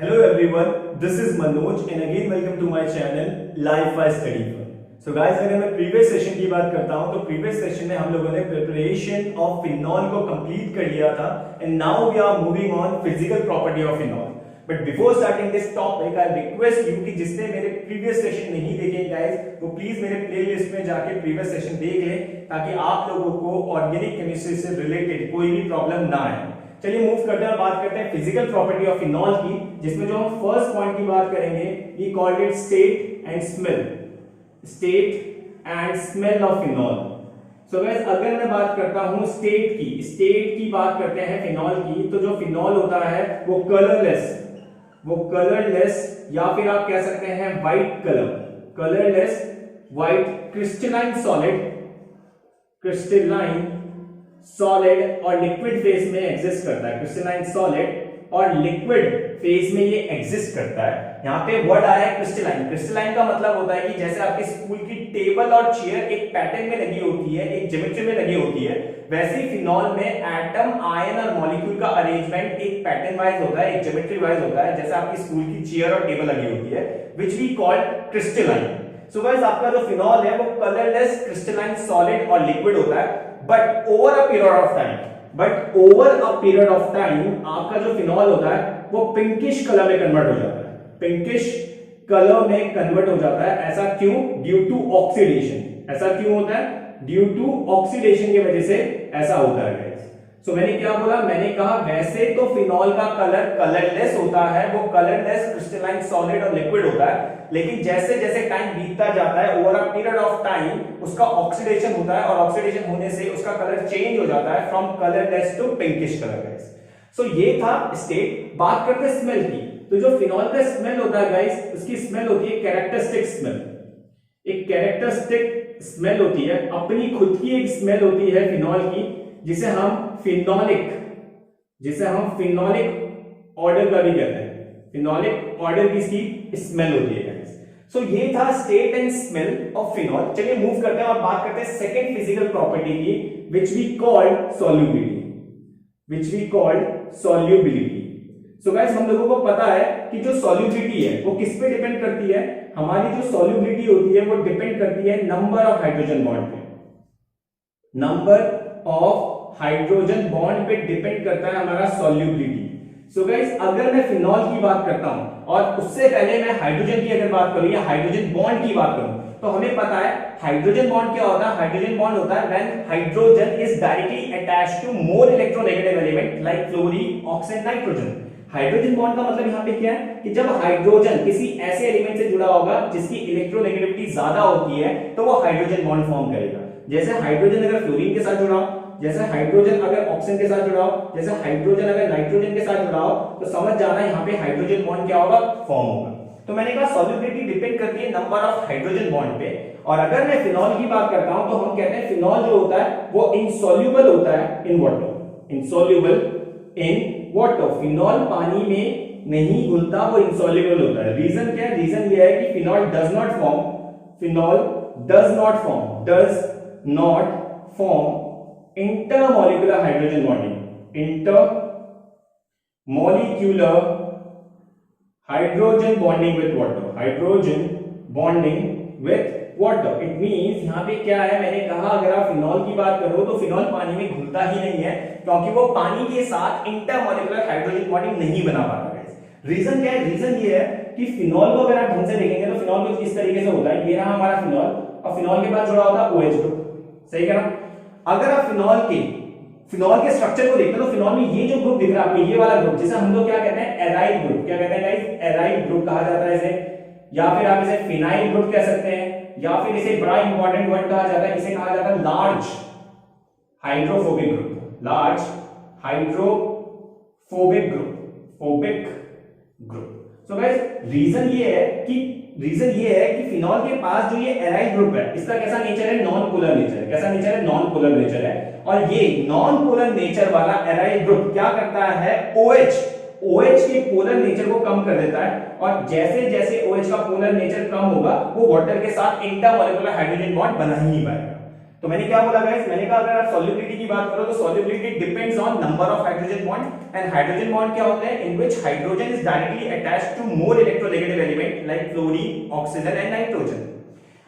Hello everyone, this is Manoj and again welcome to my channel Life by Study Fun. So guys, अगर मैं previous session की बात करता हूं तो प्रीवियस सेशन में हम लोगों ने प्रिपरेशन ऑफ फिनॉल को कंप्लीट कर लिया था and now we are moving on physical property of phenol. But before starting this topic I request you कि जिसने मेरे प्रीवियस सेशन नहीं देखे गाइस वो प्लीज मेरे प्लेलिस्ट में जाके प्रीवियस सेशन देख लें ताकि आप लोगों को ऑर्गेनिक केमिस्ट्री से रिलेटेड कोई भी प्रॉब्लम ना आए. चलिए मूव करते हैं और बात करते हैं फिजिकल प्रॉपर्टी ऑफ फिनॉल की, जिसमें जो हम फर्स्ट पॉइंट की बात करेंगे we called it state and smell. State and smell of phenol. So guys अगर मैं बात करता हूं स्टेट की बात करते हैं फिनॉल की, तो जो फिनॉल होता है वो कलरलेस या फिर आप कह सकते हैं white colourless white crystalline solid और लिक्विड फेज में एग्जिस्ट करता है. क्रिस्टलाइन सॉलिड और लिक्विड फेज में ये एग्जिस्ट करता है. यहाँ पे वर्ड आया है क्रिस्टलाइन. क्रिस्टलाइन का मतलब होता है कि जैसे आपके स्कूल की टेबल और चेयर एक पैटर्न में लगी होती है, एक ज्योमेट्री में लगी होती है, वैसे ही फिनॉल में एटम, आयन और मॉलिक्यूल का अरेंजमेंट एक पैटर्न वाइज होता है, एक ज्योमेट्री वाइज होता है, जैसे आपकी स्कूल की चेयर और टेबल लगी होती है, which we call crystalline. So guys आपका जो फिनॉल है वो कलरलेस क्रिस्टलाइन सॉलिड और लिक्विड होता है. But over a period of time आपका जो फिनॉल होता है वो पिंकिश कलर में कन्वर्ट हो जाता है. पिंकिश कलर में कन्वर्ट हो जाता है. ऐसा क्यों? Due to oxidation. ऐसा क्यों होता है? ड्यू टू ऑक्सीडेशन की वजह से ऐसा होता है. सो मैंने क्या बोला? मैंने कहा वैसे तो फिनॉल का कलर कलरलेस होता है, वो कलरलेस क्रिस्टलाइन सॉलिड और लिक्विड होता है, लेकिन जैसे जैसे टाइम बीतता जाता है over a period of time उसका ऑक्सीडेशन होता है और ऑक्सीडेशन होने से उसका कलर चेंज हो जाता है from colourless to pinkish colour. So ये था स्टेट. बात करते हैं स्मेल की. तो जो फिनॉल का स्मेल होता है गाइस, उसकी स्मेल होती है कैरेक्टरिस्टिक स्मेल. एक कैरेक्टरिस्टिक स्मेल होती है, अपनी खुद की एक स्मेल होती है फिनॉल की, जिसे हम फिनोलिक ऑर्डर का भी कहते हैं. फिनोलिक ऑर्डर की इसकी स्मेल होती है गाइस. सो ये था state and smell of phenol. चलिए मूव करते हैं और बात करते हैं सेकंड फिजिकल प्रॉपर्टी की, which we called solubility. So guys हम लोगों को पता है कि जो सॉल्युबिलिटी है वो किस पे डिपेंड करती है? हमारी जो सॉल्युबिलिटी होती है वो डिपेंड करती है नंबर ऑफ हाइड्रोजन बॉन्ड पे. नंबर ऑफ हाइड्रोजन बॉन्ड पे डिपेंड करता है हमारा सॉल्युबिलिटी. सो गाइस अगर मैं फिनॉल की बात करता हूं और उससे पहले मैं हाइड्रोजन की अगर बात करूं या हाइड्रोजन बॉन्ड की बात करूं, तो हमें पता है हाइड्रोजन बॉन्ड क्या होता है. हाइड्रोजन बॉन्ड होता है when hydrogen is directly attached to more electronegative element like fluorine, oxygen, nitrogen. Hydrogen bond का मतलब यहां पे क्या है कि जब हाइड्रोजन किसी ऐसे एलिमेंट से जुड़ा होगा जिसकी इलेक्ट्रोनेगेटिविटी ज्यादा होती है तो वो हाइड्रोजन बॉन्ड फॉर्म करेगा. जैसे हाइड्रोजन अगर फ्लोरीन के साथ जुड़ा हो, जैसे हाइड्रोजन अगर ऑक्सीजन के साथ जुड़ा हो, जैसे हाइड्रोजन अगर नाइट्रोजन के साथ जुड़ा हो, तो समझ जाना यहाँ पे हाइड्रोजन बॉन्ड क्या होगा? फॉर्म होगा. तो मैंने कहा सॉल्युबिलिटी डिपेंड करती है नंबर ऑफ हाइड्रोजन बॉन्ड पे. और अगर मैं फिनॉल की बात करता हूं तो हम कहते हैं फिनॉल जो होता है वो इनसॉल्युबल होता है in water. Insoluble in water. Phenol पानी में नहीं घुलता, वो इनसॉल्युबल होता है. रीजन क्या है? रीजन ये है कि phenol does not form intermolecular hydrogen bonding. Intermolecular hydrogen bonding with water. Hydrogen bonding with water. It means यहां पे क्या है? मैंने कहा अगर आप फिनॉल की बात करो तो फिनॉल पानी में घुलता ही नहीं है क्योंकि वो पानी के साथ इंटरमॉलिक्यूलर हाइड्रोजन बॉन्डिंग नहीं बना पाता है. रीजन क्या है? रीजन ये है कि फिनॉल को अगर आप ढंग से देखेंगे तो फिनॉल कुछ इस तरीके से होता है. ये रहा हमारा फिनॉल और फिनॉल के बाद जुड़ा होता है OH ग्रुप. सही कह रहा? अगर आप फिनॉल के स्ट्रक्चर को देखते हो तो फिनॉल में ये जो ग्रुप दिख रहा है आपको, ये वाला ग्रुप, जिसे हम लोग क्या कहते हैं? Aryl group. क्या कहते हैं गाइस? एराइल ग्रुप कहा जाता है इसे, या फिर आप इसे फिनाइल ग्रुप कह सकते हैं, या फिर इसे बड़ा इंपॉर्टेंट वर्ड कहा जाता है, इसे कहा जाता है large hydrophobic group. Large hydrophobic group. So guys reason ये है कि फिनॉल के पास जो ये एराइल ग्रुप है इसका कैसा नेचर है? Non polar nature. कैसा नेचर है? नॉन पोलर नेचर है. और ये नॉन पोलर नेचर वाला एराइल ग्रुप क्या करता है? OH के पोलर नेचर को कम कर देता है, और जैसे जैसे OH का पोलर नेचर कम होगा वो वाटर के साथ इंटरमॉलिक्यूलर हाइड्रोजन बॉन्ड बना ही नहीं पाएगा. तो मैंने क्या बोला गाइस, मैंने कहा अगर आप सॉल्युबिलिटी की बात करो तो solubility depends on number of hydrogen bond, and hydrogen bond क्या होते हैं, in which hydrogen is directly attached to more electronegative element like fluorine, oxygen and nitrogen.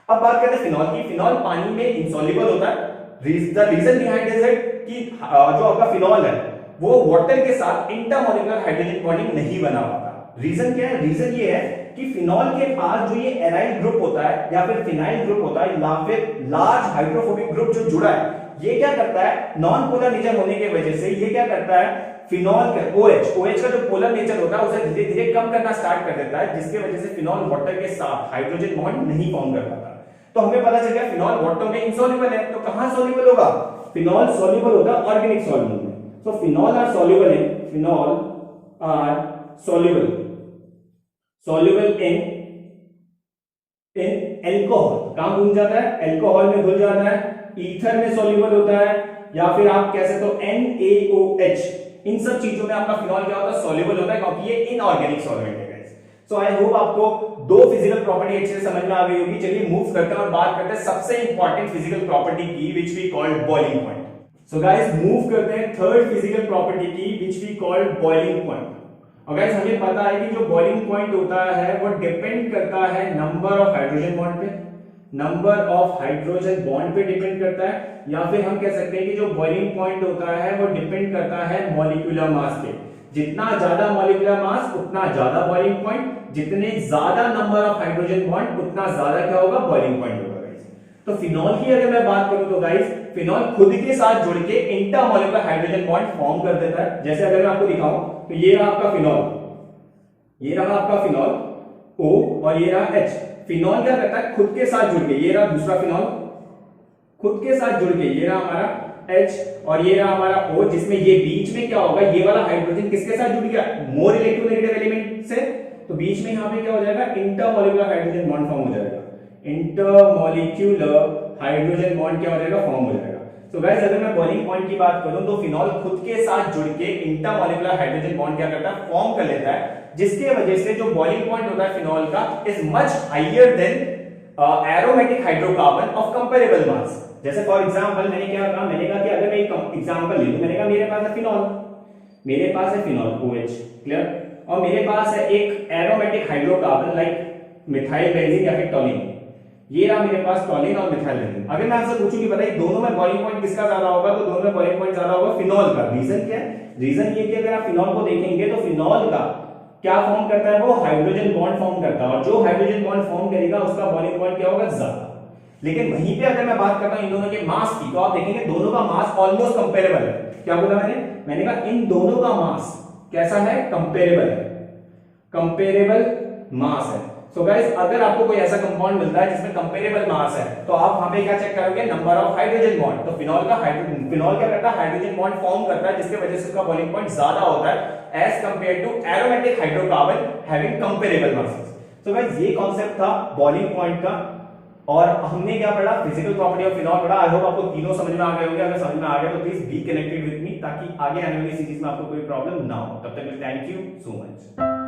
अब बात करते हैं फिनॉल की। फिनॉल पानी में इनसॉल्युबल होता है। The reason behind is it कि जो आपका फिनॉल है वो वाटर के साथ इंटरमॉलिक्यूलर हाइड्रोजन बॉन्डिंग नहीं बना पाता। रीजन क्या है, रीजन ये है कि फिनॉल के पास जो ये एराइल ग्रुप होता है या फिर फिनाइल ग्रुप होता है या फिर लार्ज हाइड्रोफोबिक ग्रुप जो जुड़ा है, ये क्या करता है, नॉन पोलर नेचर होने की वजह से ये क्या करता है, फिनॉल का OH का जो पोलर नेचर होता है उसे धीरे धीरे कम करना स्टार्ट कर देता है, जिसकी वजह से फिनॉल वाटर के साथ हाइड्रोजन बॉन्ड नहीं फॉर्म कर पाता। तो हमें पता चल गया फिनॉल वाटर में इनसॉल्युबल है। तो कहां सॉल्युबल होगा, फिनॉल सॉल्युबल होगा ऑर्गेनिक सॉल्वेंट में। So phenol are soluble in, phenol are soluble in alcohol. कहां घुल जाता है, एल्कोहल में घुल जाता है, ईथर में सॉल्युबल होता है, या फिर आप कह सकते हो NaOH। इन सब चीजों में आपका फिनॉल क्या होता है, सॉल्युबल होता है, क्योंकि ये इनऑर्गेनिक सॉल्वेंट है गाइस। सो आई होप आपको दो फिजिकल प्रॉपर्टी अच्छे से समझ में आ गई होगी। चलिए मूव करते हैं और बात करते हैं सबसे इंपॉर्टेंट फिजिकल प्रॉपर्टी की, which we called boiling point. So guys move करते हैं थर्ड फिजिकल प्रॉपर्टी की, which we called boiling point. और गाइस हमें पता है कि जो बॉइलिंग पॉइंट होता है वो डिपेंड करता है नंबर ऑफ हाइड्रोजन बॉन्ड पे, नंबर ऑफ हाइड्रोजन बॉन्ड पे डिपेंड करता है, या फिर हम कह सकते हैं कि जो बॉइलिंग पॉइंट होता है वो डिपेंड करता है मॉलिक्यूलर मास पे। जितना ज्यादा मॉलिक्यूलर मास उतना ज्यादा बॉइलिंग पॉइंट, जितने ज्यादा नंबर ऑफ हाइड्रोजन बॉन्ड उतना ज्यादा क्या होगा, बॉइलिंग पॉइंट होगा गाइस। तो फिनॉल की अगर मैं बात करूं तो गाइस फिनॉल खुद के साथ जुड़ के इंटरमॉलिक्यूलर हाइड्रोजन बॉन्ड फॉर्म कर देता है। जैसे अगर मैं आपको दिखाऊं तो ये रहा आपका फिनॉल, ये रहा आपका फिनॉल O और ये रहा H। फिनॉल क्या करता है, खुद के साथ जुड़ के, ये रहा दूसरा फिनॉल, खुद के साथ जुड़ के ये रहा हमारा H और ये रहा हमारा O, जिसमें ये बीच में क्या होगा, ये वाला हाइड्रोजन किसके साथ जुड़ गया, मोर इलेक्ट्रोनेगेटिव एलिमेंट से। तो बीच में यहां पे क्या हो जाएगा, इंटरमॉलिक्यूलर हाइड्रोजन बॉन्ड फॉर्म हो जाएगा, इंटरमॉलिक्यूलर हाइड्रोजन बॉन्ड क्या हो जाएगा, फॉर्म हो जाएगा। तो गाइस अगर मैं बॉइलिंग पॉइंट की बात करूं तो फिनॉल खुद के साथ जुड़ के इंटरमॉलिक्यूलर हाइड्रोजन बॉन्ड क्या करता है, फॉर्म कर लेता है, जिसके वजह से जो बॉइलिंग पॉइंट होता है फिनॉल का is much higher than aromatic hydrocarbon of comparable mass. जैसे फॉर एग्जांपल मैंने क्या कहा, मैंने कहा कि अगर मैं एक एग्जांपल ले लूं, मैंने कहा मेरे पास है फिनॉल, मेरे पास है फिनॉल OH, क्लियर, और मेरे पास है एक aromatic hydrocarbon like methyl benzene या फिर टॉलिन। ये रहा मेरे पास टॉलिन और मिथाइल बेंजीन। अगर मैं आपसे पूछूं कि बताइए दोनों में बॉइलिंग पॉइंट किसका ज्यादा होगा, तो दोनों में बॉइलिंग पॉइंट ज्यादा होगा फिनॉल का। रीजन क्या है, रीजन ये कि अगर आप फिनॉल को देखेंगे तो फिनॉल का क्या फॉर्म करता है, वो हाइड्रोजन बॉन्ड फॉर्म करता है, और जो हाइड्रोजन बॉन्ड फॉर्म करेगा उसका बॉइलिंग पॉइंट क्या होगा, ज्यादा। लेकिन वहीं पे अगर मैं बात करता हूं इन दोनों के मास की, तो आप देखेंगे दोनों का मास ऑलमोस्ट कंपेरेबल है। क्या बोला मैंने कहा इन दोनों का मास कैसा है, कंपेरेबल है, कंपेरेबल मास है। सो गाइस अगर आपको कोई ऐसा कंपाउंड मिलता है जिसमें कंपेरेबल मास है, तो आप वहां पे क्या चेक करोगे, नंबर ऑफ हाइड्रोजन बॉन्ड। तो फिनॉल का फिनॉल क्या करता है, हाइड्रोजन बॉन्ड फॉर्म करता है, जिसकी वजह से उसका बॉइलिंग पॉइंट ज्यादा होता है as compare to aromatic hydrocarbon having comparable masses. So guys ये कांसेप्ट था बॉइलिंग पॉइंट का, और हमने क्या पढ़ा, फिजिकल प्रॉपर्टी ऑफ फिनॉल पढ़ा। आई होप आपको तीनों समझ में आ गए होंगे। अगर समझ में आ गया तो please be connected with me, ताकि आगे आने वाली सीरीज में आपको कोई प्रॉब्लम ना हो। तब तक थैंक यू सो मच।